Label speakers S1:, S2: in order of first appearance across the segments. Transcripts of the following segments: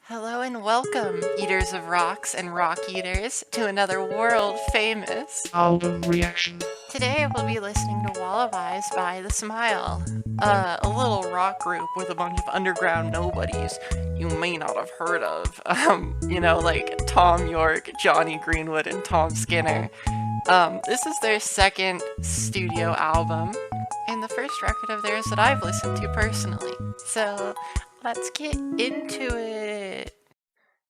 S1: Hello and welcome, eaters of rocks and rock eaters, to another world-famous
S2: album reaction.
S1: Today we'll be listening to Wallabies by The Smile, a little rock group with a bunch of underground nobodies you may not have heard of. Like Tom York, Johnny Greenwood, and Tom Skinner. This is their second studio album, and the first record of theirs that I've listened to personally. So let's get into it.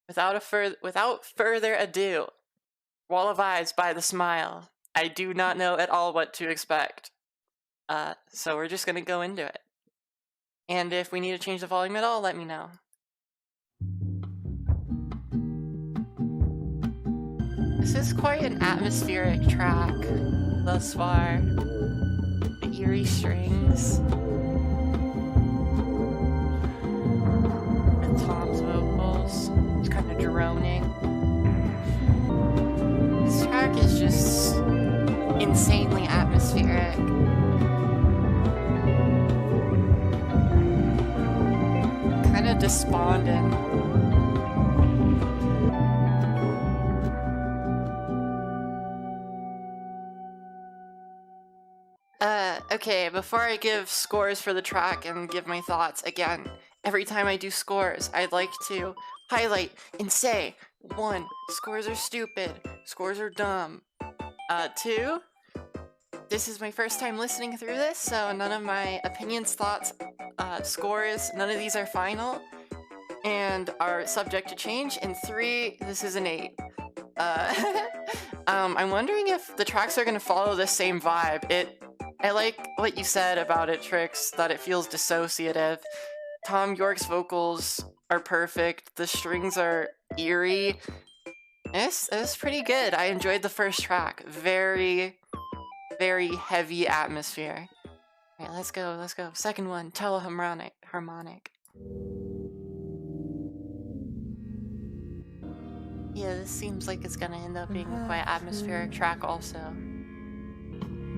S1: Without further ado, Wallabies by The Smile. I do not know at all what to expect. So we're just gonna go into it. And if we need to change the volume at all, let me know. This is quite an atmospheric track thus far. The eerie strings. With Tom's vocals. It's kind of droning. This track is just insanely atmospheric. Kind of despondent. Okay, before I give scores for the track and give my thoughts, again, every time I do scores, I'd like to highlight and say, 1, scores are stupid, scores are dumb. 2, this is my first time listening through this, so none of my opinions, thoughts, scores, none of these are final and are subject to change. And 3, this is an 8. I'm wondering if the tracks are going to follow the same vibe. I like what you said about it, Trix, that it feels dissociative. Tom York's vocals are perfect. The strings are eerie. It's pretty good. I enjoyed the first track. Very, very heavy atmosphere. Alright, let's go. Second one, Tonic Harmonic. Yeah, this seems like it's gonna end up being a quite atmospheric track also.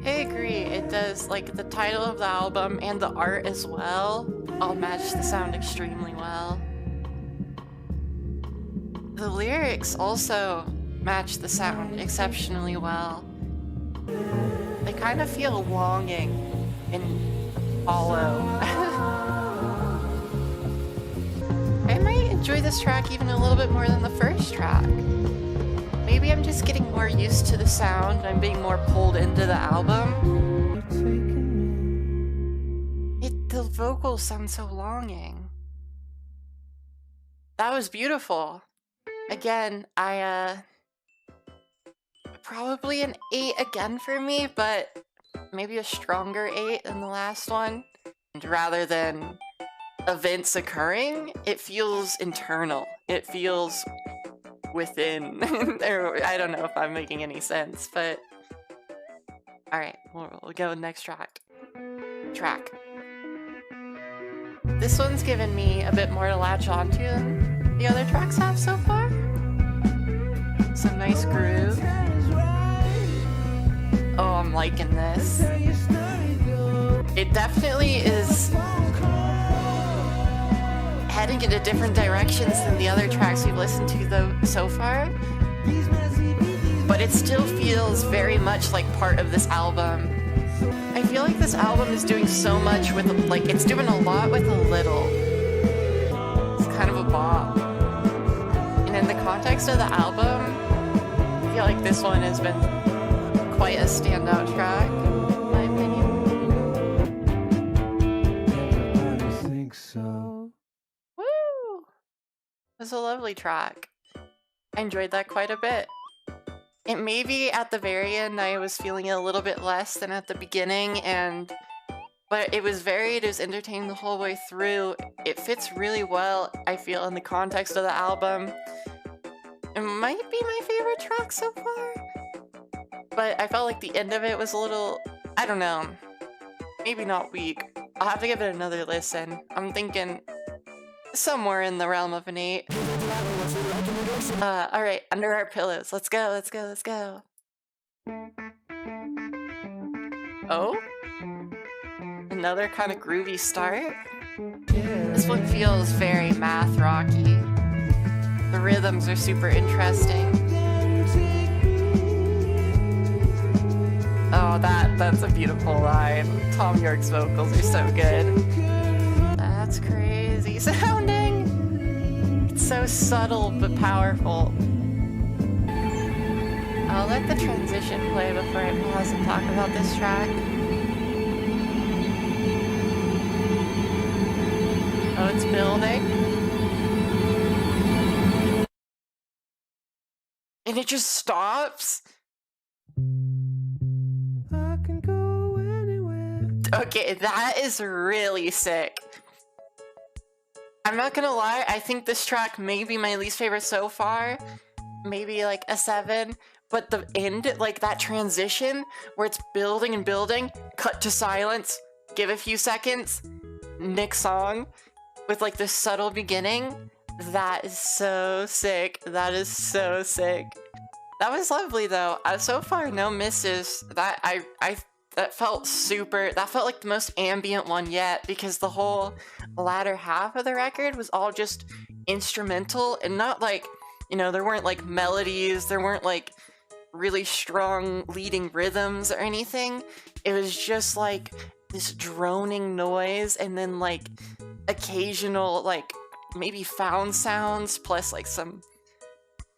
S1: I agree, it does, like, the title of the album and the art as well all match the sound extremely well. The lyrics also match the sound exceptionally well. They kind of feel longing and hollow. I might enjoy this track even a little bit more than the first track. Maybe I'm just getting more used to the sound, I'm being more pulled into the album. The vocals sound so longing. That was beautiful. Again, probably an 8 again for me, but maybe a stronger 8 than the last one. And rather than events occurring, it feels internal. It feels within. I don't know if I'm making any sense, but alright, we'll go next track. This one's given me a bit more to latch onto than the other tracks have so far. Some nice groove. Oh, I'm liking this. It definitely is heading into different directions than the other tracks we've listened to though so far, but it still feels very much like part of this album. I feel like this album is doing so much with, like, it's doing a lot with a little. It's kind of a bomb. And in the context of the album, I feel like this one has been quite a standout track, in my opinion.
S2: I think so.
S1: Woo! It was a lovely track. I enjoyed that quite a bit. It maybe at the very end I was feeling it a little bit less than at the beginning, but it was varied, it was entertaining the whole way through. It fits really well, I feel, in the context of the album. It might be my favorite track so far, but I felt like the end of it was a little, I don't know, maybe not weak. I'll have to give it another listen. I'm thinking somewhere in the realm of an 8. Alright, Under Our Pillows. Let's go. Oh? Another kind of groovy start? This one feels very math rocky. rhythms are super interesting. Oh, that's a beautiful line. Tom York's vocals are so good. That's crazy sounding. It's so subtle but powerful. I'll let the transition play before I pause and talk about this track. Oh, it's building. And it just stops.
S2: I can go anywhere.
S1: Okay, that is really sick. I'm not gonna lie, I think this track may be my least favorite so far. Maybe like a 7. But the end, like that transition where it's building and building, cut to silence, give a few seconds, next song, with like this subtle beginning, that is so sick. That is so sick. That was lovely though. So far, no misses. That felt super. That felt like the most ambient one yet, because the whole latter half of the record was all just instrumental and not like, you know, there weren't like melodies, there weren't like really strong leading rhythms or anything. It was just like this droning noise and then like occasional like maybe found sounds plus like some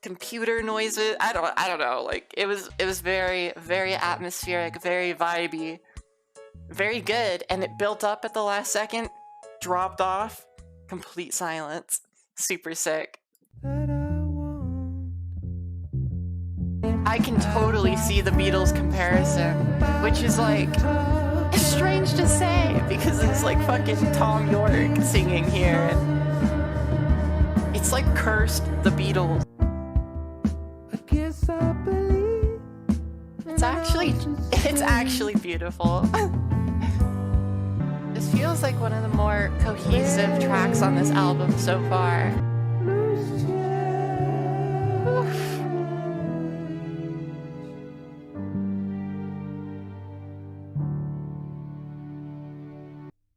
S1: computer noises. I don't know. Like it was very, very atmospheric, very vibey, very good, and it built up at the last second, dropped off, complete silence. Super sick. I can totally see the Beatles comparison, which is like, it's strange to say because it's like fucking Tom York singing here. And it's like cursed the Beatles. It's actually beautiful. This feels like one of the more cohesive tracks on this album so far. Oof.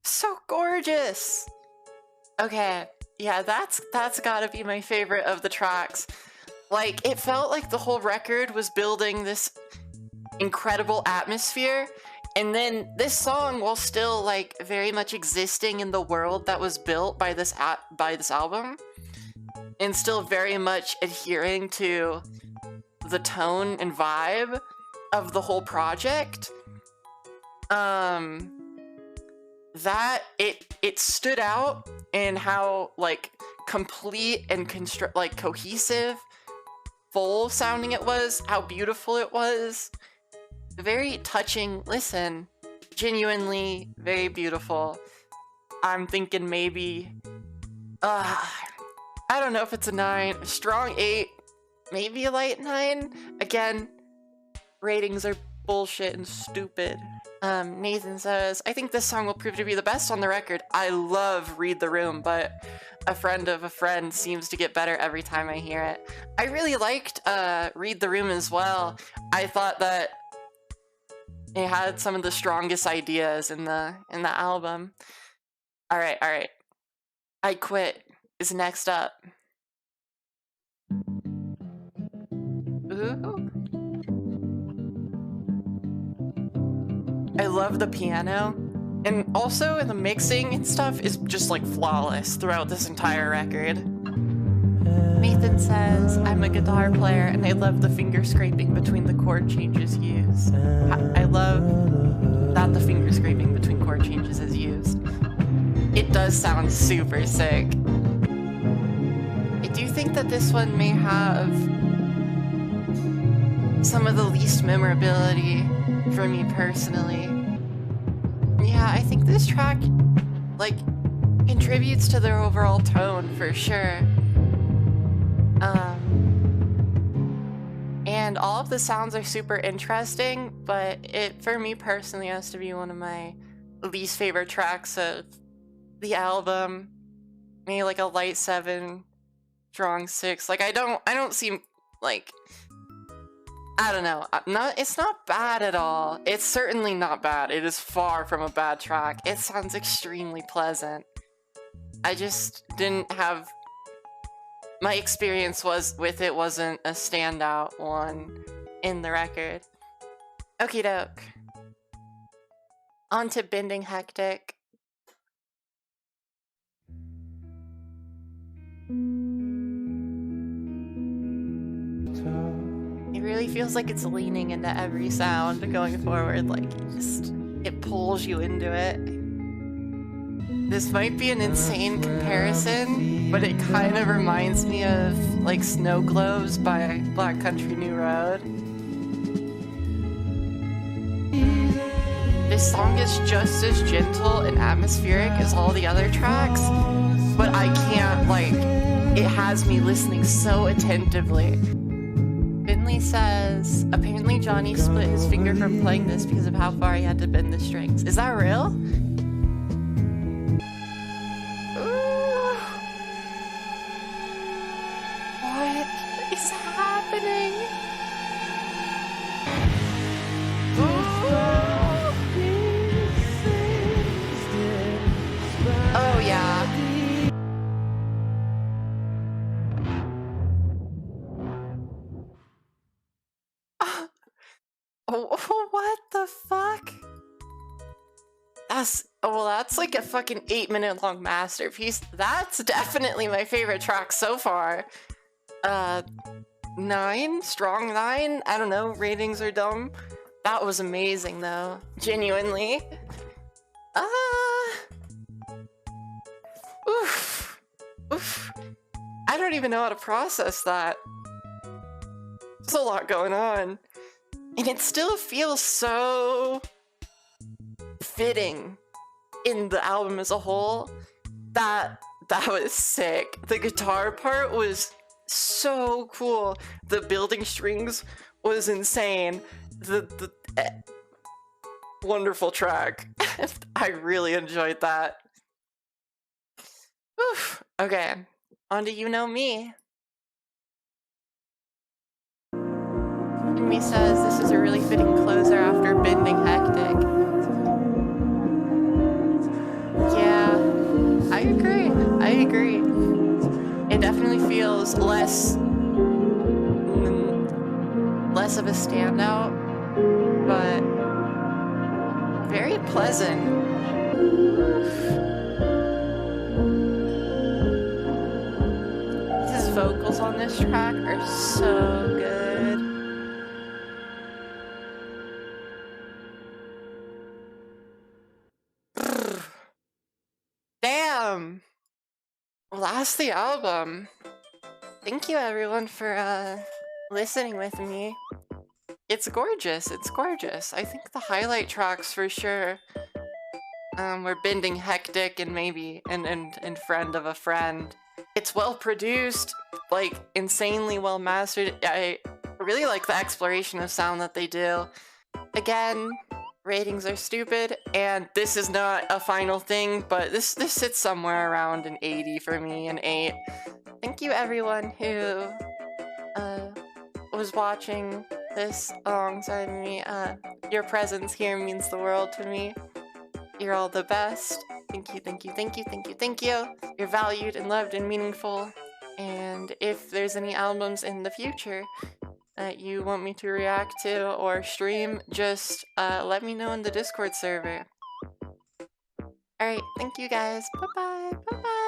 S1: So gorgeous. Okay, yeah, that's gotta be my favorite of the tracks. Like, it felt like the whole record was building this incredible atmosphere, and then this song, while still like very much existing in the world that was built by this album, and still very much adhering to the tone and vibe of the whole project, that it stood out in how like complete and like cohesive, full sounding it was, how beautiful it was. Very touching listen. Genuinely very beautiful. I'm thinking maybe I don't know if it's a 9, a strong 8, maybe a light 9. Again, ratings are bullshit and stupid. Nathan says, I think this song will prove to be the best on the record. I love Read the Room, but a friend of a friend seems to get better every time I hear it. I really liked Read the Room as well. I thought that it had some of the strongest ideas in the album. All right. I Quit is next up. Ooh. I love the piano, and also the mixing and stuff is just like flawless throughout this entire record. Nathan says, I'm a guitar player and I love the finger scraping between the chord changes used. I love that the finger scraping between chord changes is used. It does sound super sick. I do think that this one may have some of the least memorability for me personally. Yeah, I think this track like contributes to their overall tone for sure. And all of the sounds are super interesting, but it, for me personally, has to be one of my least favorite tracks of the album. Maybe like a light 7, strong 6. Like I don't seem like, I don't know. It's not bad at all. It's certainly not bad. It is far from a bad track. It sounds extremely pleasant. I just didn't have my experience with it wasn't a standout one in the record. Okie doke. On to Bending Hectic. It really feels like it's leaning into every sound going forward, like it pulls you into it. This might be an insane comparison, but it kind of reminds me of like Snow Globes by Black Country New Road. This song is just as gentle and atmospheric as all the other tracks, but I can't, like, it has me listening so attentively. Finley says, apparently Johnny split his finger from playing this because of how far he had to bend the strings. Is that real? Ooh. What is happening? Oh yeah. Oh, what the fuck? That's like a fucking 8-minute long masterpiece. That's definitely my favorite track so far. 9? Strong 9? I don't know, ratings are dumb. That was amazing though, genuinely. Oof. Oof. I don't even know how to process that. There's a lot going on. And it still feels so fitting in the album as a whole. That was sick. The guitar part was so cool. The building strings was insane. The wonderful track. I really enjoyed that. Oof. Okay, on to You Know Me. Me says this is a really fitting closer after Bending Hectic. Yeah, I agree. It definitely feels less of a standout, but very pleasant. His vocals on this track are so good. Damn! Well, that's the album. Thank you everyone for listening with me. It's gorgeous, it's gorgeous. I think the highlight tracks for sure were Bending Hectic and maybe and Friend of a Friend. It's well produced, like insanely well mastered. I really like the exploration of sound that they do. Again, ratings are stupid, and this is not a final thing, but this sits somewhere around an 80 for me, an 8. Thank you everyone who was watching this alongside me. Your presence here means the world to me. You're all the best. Thank you, thank you, thank you, thank you, thank you. You're valued and loved and meaningful. And if there's any albums in the future that you want me to react to or stream, just let me know in the Discord server. Alright, thank you guys. Bye-bye. Bye-bye.